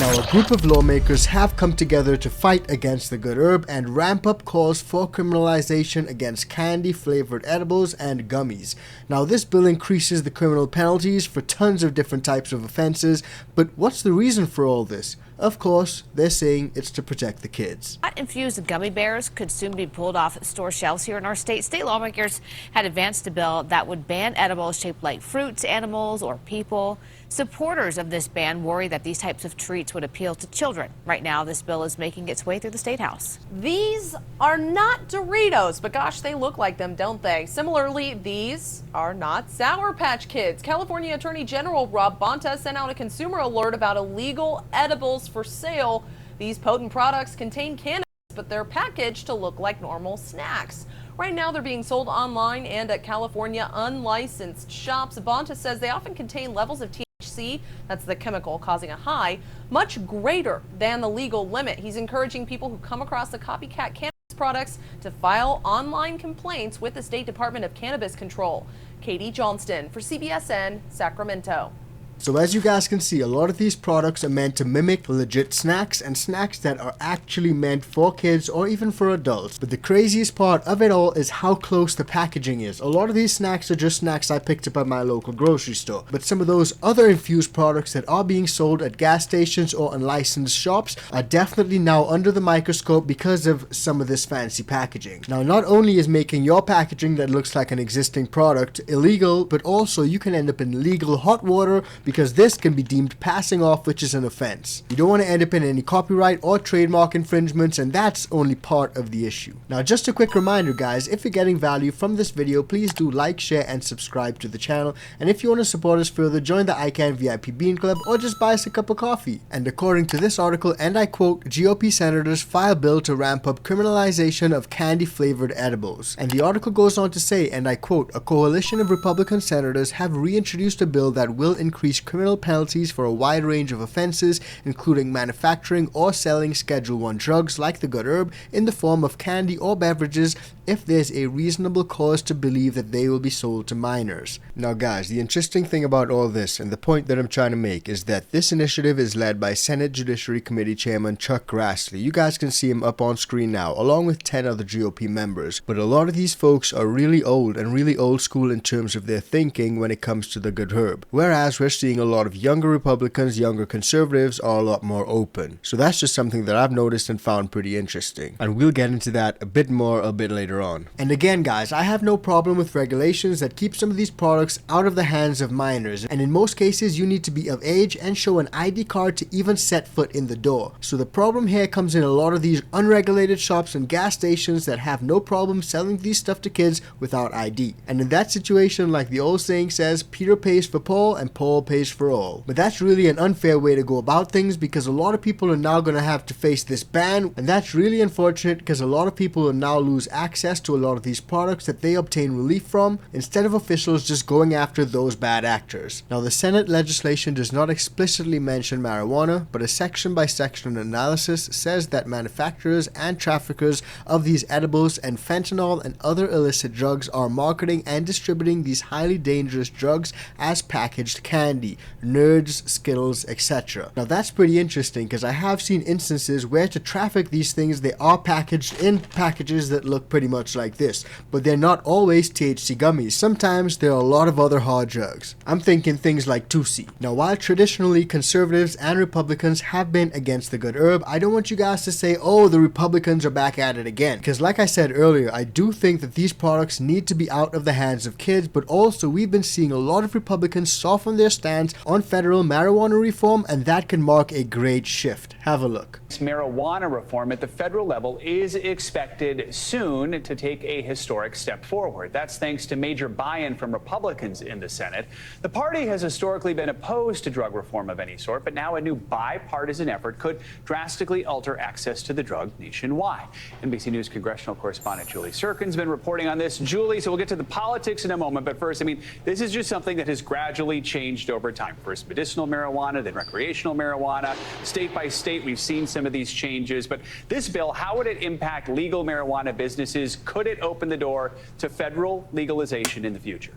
Now, a group of lawmakers have come together to fight against the good herb and ramp up calls for criminalization against candy-flavored edibles and gummies. Now, this bill increases the criminal penalties for tons of different types of offenses, but what's the reason for all this? Of course, they're saying it's to protect the kids. Infused gummy bears could soon be pulled off store shelves here in our state. State lawmakers had advanced a bill that would ban edibles shaped like fruits, animals, or people. Supporters of this ban worry that these types of treats would appeal to children. Right now, this bill is making its way through the State House. These are not Doritos, but gosh, they look like them, don't they? Similarly, these are not Sour Patch Kids. California Attorney General Rob Bonta sent out a consumer alert about illegal edibles for sale. These potent products contain cannabis, but they're packaged to look like normal snacks. Right now, they're being sold online and at California unlicensed shops. Bonta says they often contain levels of THC, that's the chemical causing a high, much greater than the legal limit. He's encouraging people who come across the copycat cannabis products to file online complaints with the State Department of Cannabis Control. Katie Johnston for CBSN, Sacramento. So as you guys can see, a lot of these products are meant to mimic legit snacks and snacks that are actually meant for kids or even for adults. But the craziest part of it all is how close the packaging is. A lot of these snacks are just snacks I picked up at my local grocery store. But some of those other infused products that are being sold at gas stations or unlicensed shops are definitely now under the microscope because of some of this fancy packaging. Now, not only is making your packaging that looks like an existing product illegal, but also you can end up in legal hot water because this can be deemed passing off, which is an offense. You don't want to end up in any copyright or trademark infringements, and that's only part of the issue. Now, just a quick reminder, guys, if you're getting value from this video, please do like, share, and subscribe to the channel. And if you want to support us further, join the ICANN VIP Bean Club or just buy us a cup of coffee. And according to this article, and I quote, GOP senators file bill to ramp up criminalization of candy-flavored edibles. And the article goes on to say, and I quote, a coalition of Republican senators have reintroduced a bill that will increase criminal penalties for a wide range of offenses, including manufacturing or selling Schedule I drugs like the good herb in the form of candy or beverages if there's a reasonable cause to believe that they will be sold to minors. Now guys, the interesting thing about all this, and the point that I'm trying to make, is that this initiative is led by Senate Judiciary Committee Chairman Chuck Grassley. You guys can see him up on screen now, along with 10 other GOP members. But a lot of these folks are really old and really old school in terms of their thinking when it comes to the good herb. Whereas we're seeing a lot of younger Republicans, younger conservatives are a lot more open. So that's just something that I've noticed and found pretty interesting. And we'll get into that a bit more a bit later on. And again, guys, I have no problem with regulations that keep some of these products out of the hands of minors. And in most cases, you need to be of age and show an ID card to even set foot in the door. So the problem here comes in a lot of these unregulated shops and gas stations that have no problem selling these stuff to kids without ID. And in that situation, like the old saying says, Peter pays for Paul and Paul pays for all. But that's really an unfair way to go about things because a lot of people are now going to have to face this ban, and that's really unfortunate because a lot of people will now lose access to a lot of these products that they obtain relief from instead of officials just going after those bad actors. Now, the Senate legislation does not explicitly mention marijuana, but a section by section analysis says that manufacturers and traffickers of these edibles and fentanyl and other illicit drugs are marketing and distributing these highly dangerous drugs as packaged candy, Nerds, Skittles, etc. Now that's pretty interesting because I have seen instances where to traffic these things they are packaged in packages that look pretty much like this, but they're not always THC gummies. Sometimes there are a lot of other hard drugs. I'm thinking things like 2C. Now while traditionally conservatives and Republicans have been against the good herb, I don't want you guys to say, oh, the Republicans are back at it again. Because like I said earlier, I do think that these products need to be out of the hands of kids, but also we've been seeing a lot of Republicans soften their stance on federal marijuana reform, and that can mark a great shift. Have a look. Marijuana reform at the federal level is expected soon to take a historic step forward. That's thanks to major buy-in from Republicans in the Senate. The party has historically been opposed to drug reform of any sort, but now a new bipartisan effort could drastically alter access to the drug nationwide. NBC News congressional correspondent Julie Sirkin's been reporting on this. Julie, so we'll get to the politics in a moment, but first, this is just something that has gradually changed over time. First medicinal marijuana, then recreational marijuana. State by state, we've seen some of these changes, but this bill, how would it impact legal marijuana businesses? Could it open the door to federal legalization in the future?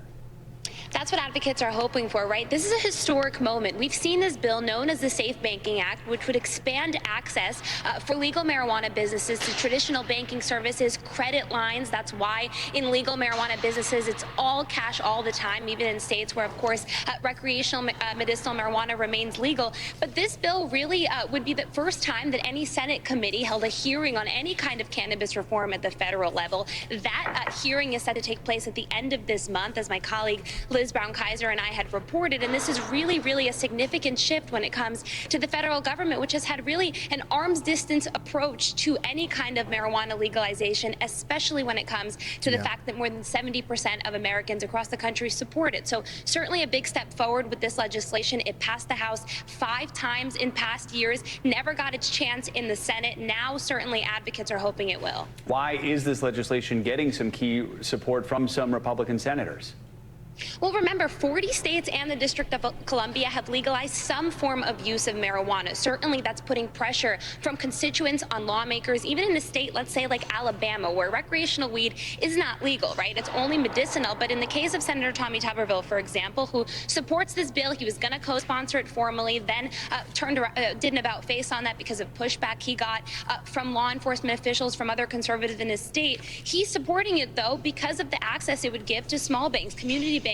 That's what advocates are hoping for, right? This is a historic moment. We've seen this bill known as the Safe Banking Act, which would expand access for legal marijuana businesses to traditional banking services, credit lines. That's why in legal marijuana businesses, it's all cash all the time, even in states where, of course, recreational medicinal marijuana remains legal. But this bill really would be the first time that any Senate committee held a hearing on any kind of cannabis reform at the federal level. That hearing is set to take place at the end of this month, as my colleague Liz Brown-Kaiser and I had reported, and this is really a significant shift when it comes to the federal government, which has had really an arm's distance approach to any kind of marijuana legalization, especially when it comes to the fact that more than 70% of Americans across the country support it. So certainly a big step forward with this legislation. It passed the House 5 times in past years, never got its chance in the Senate. Now certainly advocates are hoping it will. Why is this legislation getting some key support from some Republican senators? Well, remember, 40 states and the District of Columbia have legalized some form of use of marijuana. Certainly, that's putting pressure from constituents on lawmakers, even in a state, let's say, like Alabama, where recreational weed is not legal, right? It's only medicinal. But in the case of Senator Tommy Tuberville, for example, who supports this bill, he was going to co-sponsor it formally, then did an about-face on that because of pushback he got from law enforcement officials, from other conservatives in his state. He's supporting it, though, because of the access it would give to small banks, community banks,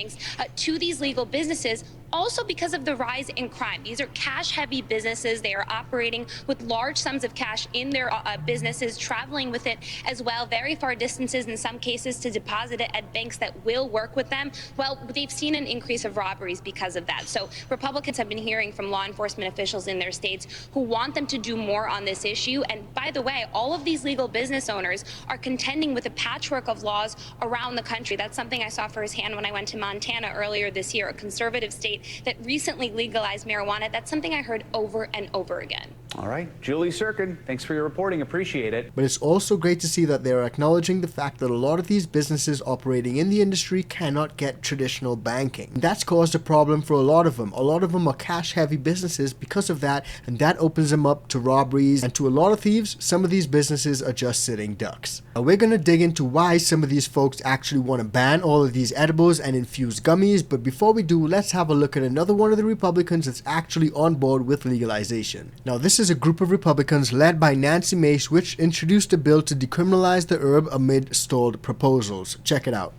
to these legal businesses. Also because of the rise in crime. These are cash-heavy businesses. They are operating with large sums of cash in their businesses, traveling with it as well, very far distances in some cases to deposit it at banks that will work with them. Well, they've seen an increase of robberies because of that. So Republicans have been hearing from law enforcement officials in their states who want them to do more on this issue. And by the way, all of these legal business owners are contending with a patchwork of laws around the country. That's something I saw firsthand when I went to Montana earlier this year, a conservative state that recently legalized marijuana. That's something I heard over and over again. All right, Julie Sirkin, thanks for your reporting. Appreciate it. But it's also great to see that they're acknowledging the fact that a lot of these businesses operating in the industry cannot get traditional banking. And that's caused a problem for a lot of them. A lot of them are cash-heavy businesses because of that, and that opens them up to robberies. And to a lot of thieves, some of these businesses are just sitting ducks. Now, we're going to dig into why some of these folks actually want to ban all of these edibles and infused gummies. But before we do, let's have a look at another one of the Republicans that's actually on board with legalization. Now, this is a group of Republicans led by Nancy Mace, which introduced a bill to decriminalize the herb amid stalled proposals. Check it out.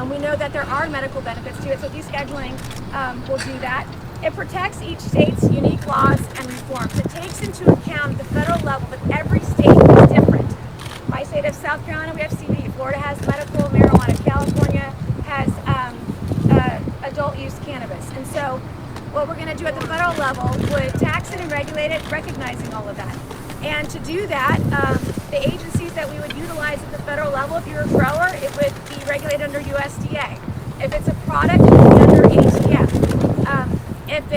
We know that there are medical benefits to it, so descheduling will do that. It protects each state's unique laws and reforms. It takes into account the federal level that every state is different. My state of South Carolina, we have CBD. Florida has medical marijuana. California has adult use cannabis. And so what we're going to do at the federal level would tax it and regulate it, recognizing all of that. And to do that, the agencies that we would utilize at the federal level, if you're a grower, it would be regulated under USDA. If it's a product, it would be under ATF. If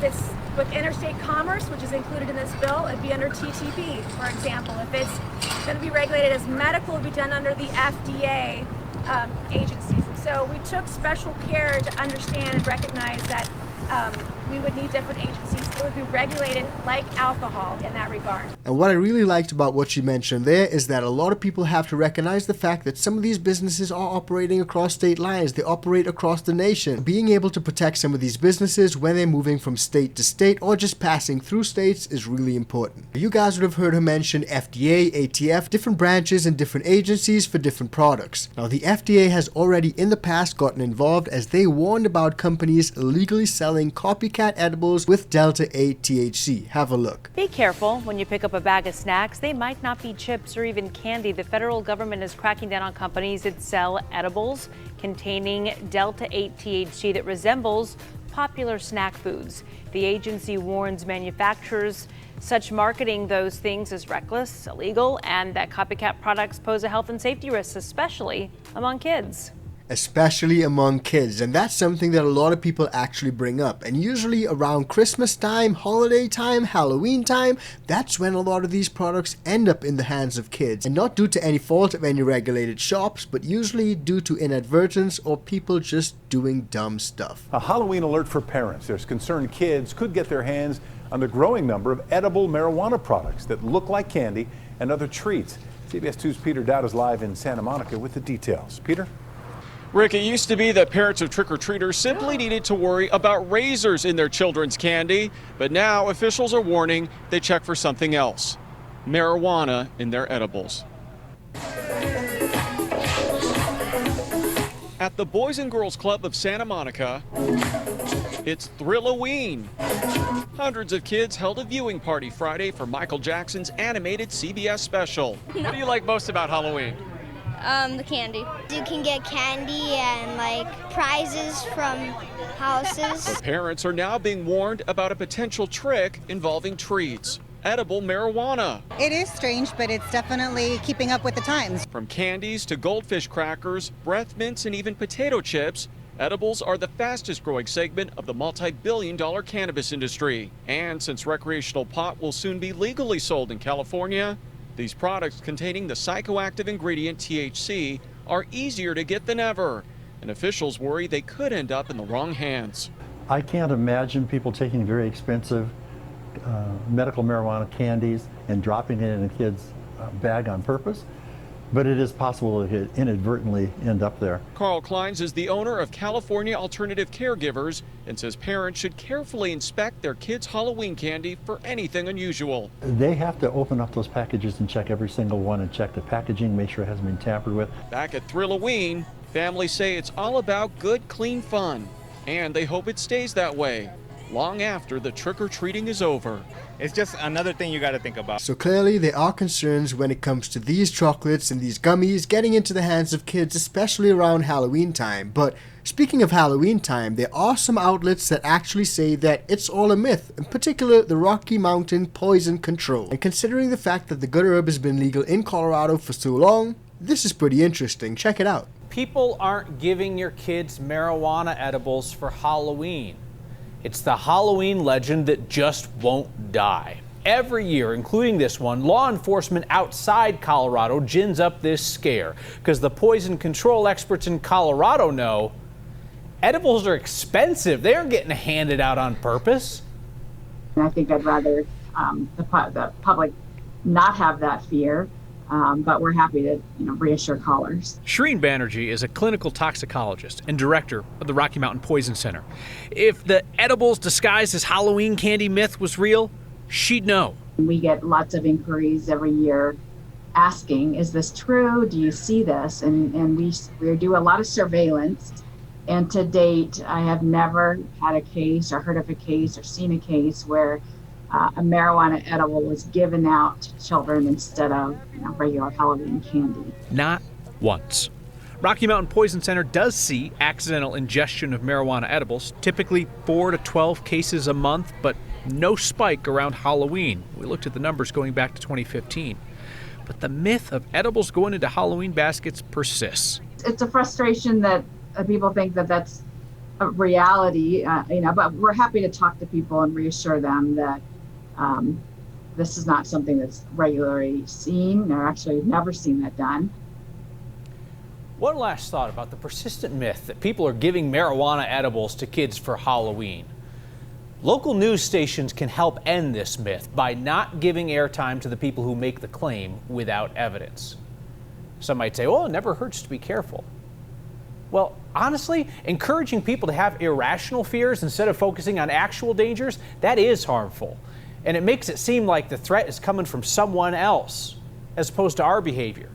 it's with interstate commerce, which is included in this bill, it'd be under TTP, for example. If it's going to be regulated as medical, it would be done under the FDA agencies. So we took special care to understand and recognize that we would need different agencies. It would be regulated like alcohol in that regard. And what I really liked about what she mentioned there is that a lot of people have to recognize the fact that some of these businesses are operating across state lines. They operate across the nation. Being able to protect some of these businesses when they're moving from state to state or just passing through states is really important. You guys would have heard her mention FDA, ATF, different branches and different agencies for different products. Now, the FDA has already in the past gotten involved as they warned about companies illegally selling copycat edibles with Delta 8 THC. Have a look. Be careful when you pick up a bag of snacks. They might not be chips or even candy. The federal government is cracking down on companies that sell edibles containing Delta 8 THC that resembles popular snack foods. The agency warns manufacturers such marketing those things is reckless, illegal, and that copycat products pose a health and safety risk, especially among kids. Especially among kids, and that's something that a lot of people actually bring up. And usually around Christmas time, holiday time, Halloween time, that's when a lot of these products end up in the hands of kids. And not due to any fault of any regulated shops, but usually due to inadvertence or people just doing dumb stuff. A Halloween alert for parents. There's concerned kids could get their hands on the growing number of edible marijuana products that look like candy and other treats. CBS 2's Peter Dowd is live in Santa Monica with the details. Peter? Rick, it used to be that parents of trick-or-treaters simply needed to worry about razors in their children's candy, but now officials are warning they check for something else: marijuana in their edibles. At the Boys and Girls Club of Santa Monica, it's Thrill-a-Ween. Hundreds of kids held a viewing party Friday for Michael Jackson's animated CBS special. What do you like most about Halloween? The candy. You can get candy and like prizes from houses. The parents are now being warned about a potential trick involving treats: edible marijuana. It is strange, but it's definitely keeping up with the times. From candies to goldfish crackers, breath mints, and even potato chips, edibles are the fastest growing segment of the multi-billion-dollar cannabis industry. And since recreational pot will soon be legally sold in California, these products containing the psychoactive ingredient THC are easier to get than ever, and officials worry they could end up in the wrong hands. I can't imagine people taking very expensive medical marijuana candies and dropping it in a kid's bag on purpose, but it is possible it could inadvertently end up there. Carl Kleins is the owner of California Alternative Caregivers and says parents should carefully inspect their kids' Halloween candy for anything unusual. They have to open up those packages and check every single one and check the packaging, make sure it hasn't been tampered with. Back at Thrill-a-Ween, families say it's all about good, clean fun, and they hope it stays that way long after the trick-or-treating is over. It's just another thing you got to think about. So clearly there are concerns when it comes to these chocolates and these gummies getting into the hands of kids, especially around Halloween time. But speaking of Halloween time, there are some outlets that actually say that it's all a myth, in particular the Rocky Mountain Poison Control. And considering the fact that the good herb has been legal in Colorado for so long, this is pretty interesting. Check it out. People aren't giving your kids marijuana edibles for Halloween. It's the Halloween legend that just won't die. Every year, including this one, law enforcement outside Colorado gins up this scare because the poison control experts in Colorado know edibles are expensive. They aren't getting handed out on purpose. I think I'd rather the public not have that fear. But we're happy to reassure callers. Shreen Banerjee is a clinical toxicologist and director of the Rocky Mountain Poison Center. If the edibles disguised as Halloween candy myth was real, she'd know. We get lots of inquiries every year asking, is this true? Do you see this? And we do a lot of surveillance. And to date, I have never had a case or heard of a case or seen a case where a marijuana edible was given out to children instead of regular Halloween candy. Not once. Rocky Mountain Poison Center does see accidental ingestion of marijuana edibles, typically 4 to 12 cases a month, but no spike around Halloween. We looked at the numbers going back to 2015. But the myth of edibles going into Halloween baskets persists. It's a frustration that people think that that's a reality, but we're happy to talk to people and reassure them that this is not something that's regularly seen, or actually never seen that done. One last thought about the persistent myth that people are giving marijuana edibles to kids for Halloween. Local news stations can help end this myth by not giving airtime to the people who make the claim without evidence. Some might say, oh, it never hurts to be careful. Well, honestly, encouraging people to have irrational fears instead of focusing on actual dangers, that is harmful. And it makes it seem like the threat is coming from someone else, as opposed to our behavior.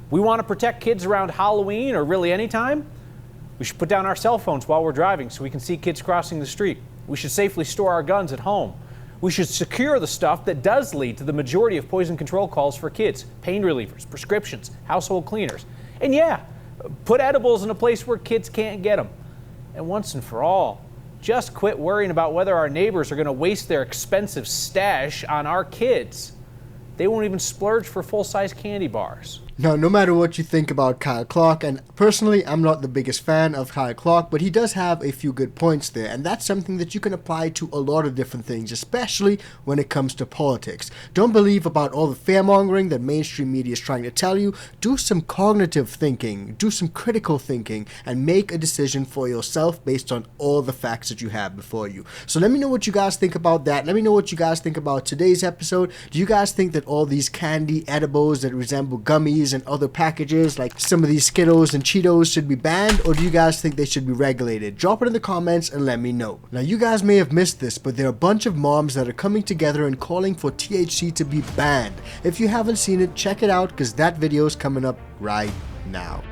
We want to protect kids around Halloween, or really any time. We should put down our cell phones while we're driving so we can see kids crossing the street. We should safely store our guns at home. We should secure the stuff that does lead to the majority of poison control calls for kids: pain relievers, prescriptions, household cleaners. And yeah, put edibles in a place where kids can't get them. And once and for all, just quit worrying about whether our neighbors are going to waste their expensive stash on our kids. They won't even splurge for full-size candy bars. Now, no matter what you think about Kyle Clark, and personally, I'm not the biggest fan of Kyle Clark, but he does have a few good points there, and that's something that you can apply to a lot of different things, especially when it comes to politics. Don't believe about all the fear-mongering that mainstream media is trying to tell you. Do some cognitive thinking, do some critical thinking, and make a decision for yourself based on all the facts that you have before you. So let me know what you guys think about that. Let me know what you guys think about today's episode. Do you guys think that all these candy edibles that resemble gummies candies and other packages like some of these Skittles and Cheetos should be banned, or do you guys think they should be regulated? Drop it in the comments and let me know. Now you guys may have missed this, but there are a bunch of moms that are coming together and calling for THC to be banned. If you haven't seen it, check it out because that video is coming up right now.